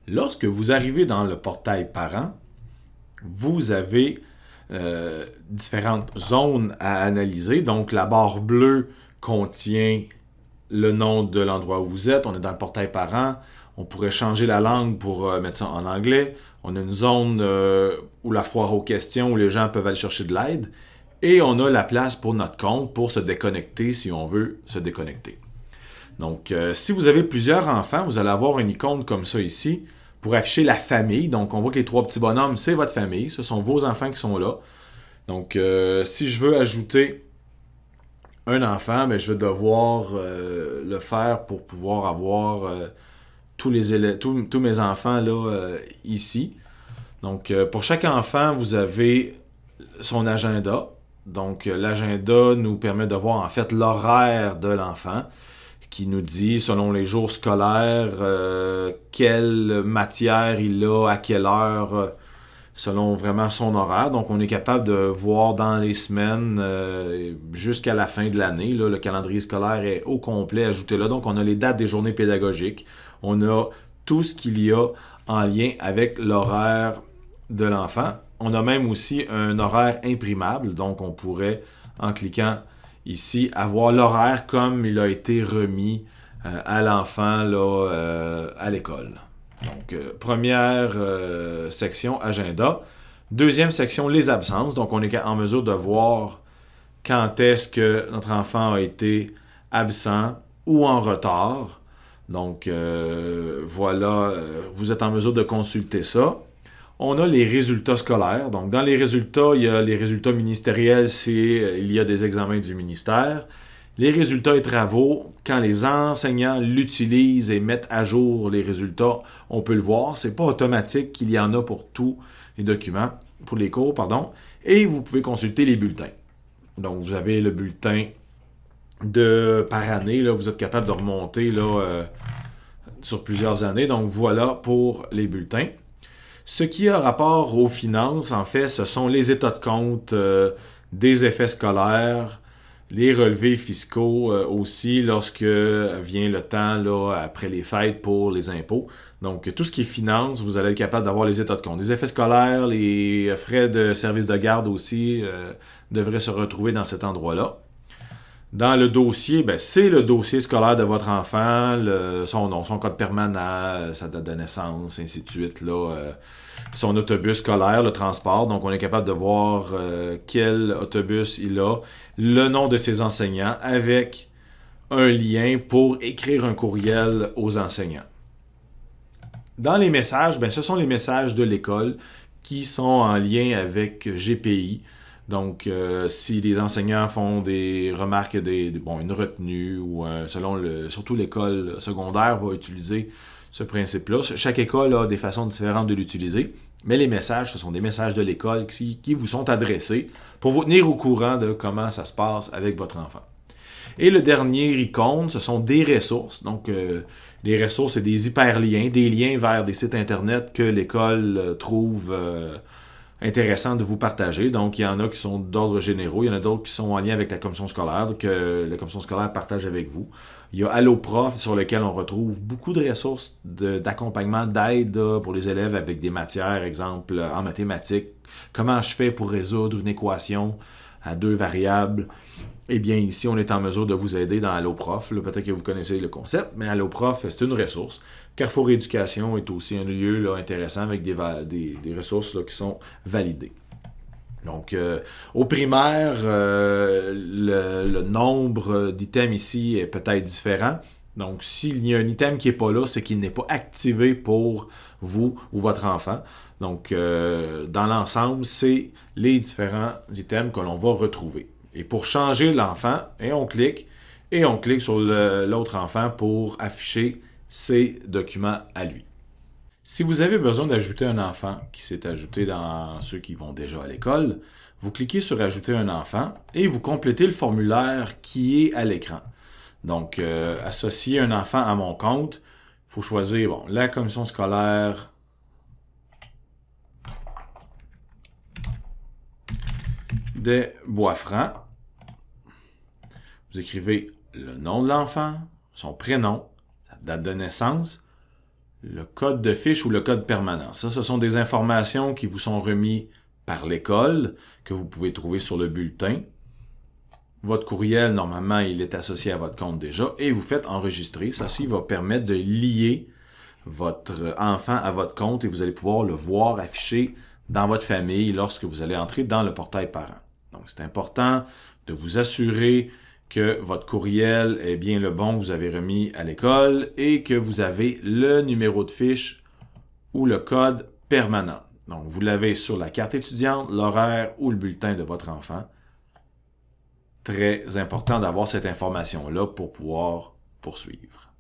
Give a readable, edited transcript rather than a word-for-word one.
Lorsque vous arrivez dans le portail parents, vous avez différentes zones à analyser. Donc, la barre bleue contient le nom de l'endroit où vous êtes. On est dans le portail parents. On pourrait changer la langue pour mettre ça en anglais. On a une zone où la foire aux questions, où les gens peuvent aller chercher de l'aide. Et on a la place pour notre compte pour se déconnecter si on veut se déconnecter. Donc, si vous avez plusieurs enfants, vous allez avoir une icône comme ça ici pour afficher la famille. Donc, on voit que les trois petits bonhommes, c'est votre famille. Ce sont vos enfants qui sont là. Donc, si je veux ajouter un enfant, ben, je vais devoir le faire pour pouvoir avoir tous mes enfants là, ici. Donc, pour chaque enfant, vous avez son agenda. Donc, l'agenda nous permet de voir en fait l'horaire de l'enfant qui nous dit, selon les jours scolaires, quelle matière il a, à quelle heure, selon vraiment son horaire. Donc, on est capable de voir dans les semaines jusqu'à la fin de l'année. Le calendrier scolaire est au complet ajouté là. Donc, on a les dates des journées pédagogiques. On a tout ce qu'il y a en lien avec l'horaire de l'enfant. On a même aussi un horaire imprimable. Donc, on pourrait, en cliquant ici, avoir l'horaire comme il a été remis à l'enfant à l'école. Donc, première section, agenda. Deuxième section, les absences. Donc, on est en mesure de voir quand est-ce que notre enfant a été absent ou en retard. Donc, voilà, vous êtes en mesure de consulter ça. On a les résultats scolaires. Donc, dans les résultats, il y a les résultats ministériels, il y a des examens du ministère. Les résultats et travaux, quand les enseignants l'utilisent et mettent à jour les résultats, on peut le voir. Ce n'est pas automatique qu'il y en a pour tous les documents, pour les cours, pardon. Et vous pouvez consulter les bulletins. Donc, vous avez le bulletin par année. Là, vous êtes capable de remonter là, sur plusieurs années. Donc, voilà pour les bulletins. Ce qui a rapport aux finances, en fait, ce sont les états de compte des effets scolaires, les relevés fiscaux aussi lorsque vient le temps là, après les fêtes pour les impôts. Donc, tout ce qui est finance, vous allez être capable d'avoir les états de compte. Les effets scolaires, les frais de service de garde aussi devraient se retrouver dans cet endroit-là. Dans le dossier, ben, c'est le dossier scolaire de votre enfant, son nom, son code permanent, sa date de naissance, ainsi de suite, là, son autobus scolaire, le transport. Donc, on est capable de voir quel autobus il a, le nom de ses enseignants, avec un lien pour écrire un courriel aux enseignants. Dans les messages, ben, ce sont les messages de l'école qui sont en lien avec GPI. Donc, si les enseignants font des remarques, une retenue, ou surtout l'école secondaire va utiliser ce principe-là. Chaque école a des façons différentes de l'utiliser, mais les messages, ce sont des messages de l'école qui vous sont adressés pour vous tenir au courant de comment ça se passe avec votre enfant. Et le dernier icône, ce sont des ressources. Donc, les ressources, c'est des hyperliens, des liens vers des sites Internet que l'école trouve intéressant de vous partager. Donc, il y en a qui sont d'ordre généraux, il y en a d'autres qui sont en lien avec la commission scolaire, que la commission scolaire partage avec vous. Il y a AlloProf sur lequel on retrouve beaucoup de ressources d'accompagnement, d'aide pour les élèves avec des matières, exemple en mathématiques. Comment je fais pour résoudre une équation à 2 variables? Eh bien, ici, on est en mesure de vous aider dans AlloProf. Peut-être que vous connaissez le concept, mais AlloProf, c'est une ressource. Carrefour Éducation est aussi un lieu là, intéressant avec des ressources là, qui sont validées. Donc, au primaire, le nombre d'items ici est peut-être différent. Donc, s'il y a un item qui n'est pas là, c'est qu'il n'est pas activé pour vous ou votre enfant. Donc, dans l'ensemble, c'est les différents items que l'on va retrouver. Et pour changer l'enfant, on clique sur l'autre enfant pour afficher ses documents à lui. Si vous avez besoin d'ajouter un enfant qui s'est ajouté dans ceux qui vont déjà à l'école, vous cliquez sur « Ajouter un enfant » et vous complétez le formulaire qui est à l'écran. Donc, associer un enfant à mon compte, il faut choisir la commission scolaire des Bois-Francs. Vous écrivez le nom de l'enfant, son prénom, sa date de naissance, le code de fiche ou le code permanent. Ça, ce sont des informations qui vous sont remises par l'école, que vous pouvez trouver sur le bulletin. Votre courriel, normalement, il est associé à votre compte déjà, et vous faites enregistrer. Ceci va permettre de lier votre enfant à votre compte et vous allez pouvoir le voir affiché dans votre famille lorsque vous allez entrer dans le portail parent. Donc, c'est important de vous assurer que votre courriel est bien le bon que vous avez remis à l'école et que vous avez le numéro de fiche ou le code permanent. Donc, vous l'avez sur la carte étudiante, l'horaire ou le bulletin de votre enfant. Très important d'avoir cette information-là pour pouvoir poursuivre.